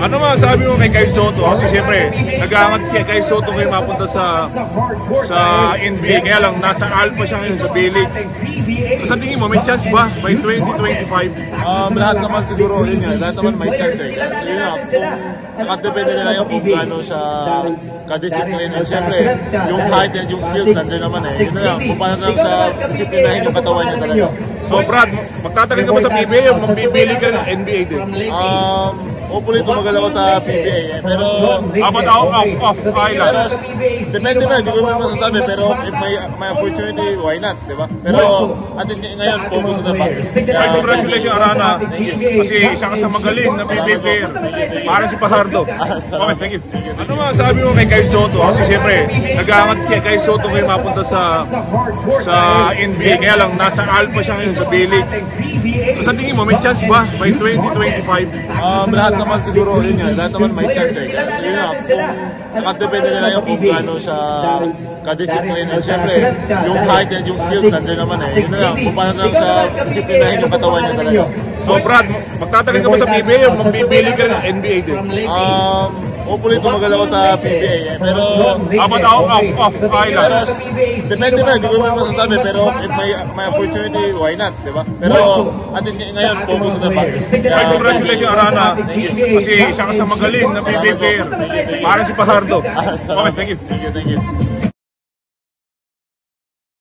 Ano masasabi mo kay Kyle Soto? Kasi siyempre, nag-aangat si Kyle Soto ngayon mapunta sa NBA. Kaya lang, nasa alpha siya ngayon sa B-League. So sa tingin mo, may chance ba by 2025? Lahat naman siguro yun nga. Lahat naman may chance eh. So yun nga, kung nakadepende nila yung kung gaano siya ka-discipline. And siyempre, yung height and yung skills nandiyan naman eh. Yun na lang, kung paano lang siya disiplinahin yung katawan niya talaga. So Brad, magtatagal ka ba sa PBA o mag-B-League ka ng NBA din? Hopefully tumagal ako sa PBA eh. Pero But off island. depende ba, hindi ko naman masasabi. Pero if may opportunity, why not, di ba? Pero at least ngayon, focus na pa. Congratulations Arana. Kasi isa ka sa magaling na PBA player. Parang si Pajardo. Okay, thank you. Ano masasabi mo kay Kyle Soto? Kasi siyempre, nag-aangat si Kyle Soto ngayon mapunta sa NBA. Kaya lang, nasa alpha siya ngayon sa B-League. So sa tingin mo, may chance ba by 2025? Lahat naman siguro yun nga, lahat naman may chance eh. So yun nga, kung nakadepende nila yung kung gaano siya ka-discipline. And siyempre, yung height and yung skills nandiyan naman eh. Yun na lang, kung paano lang siya disiplinahin yung katawan niya talaga. So Brad, magtatagal ka ba sa PBA o mag-B-League ka ng NBA din? Hopefully tumagal ako sa PBA eh. Pero But off island. depende ba, hindi ko naman masasabi. Pero if may opportunity, why not, di ba? Pero at least ngayon, focus na pa. Congratulations Arana. Kasi isa ka sa magaling na PBA player. Parang si Pajardo. Okay, thank you. Thank you.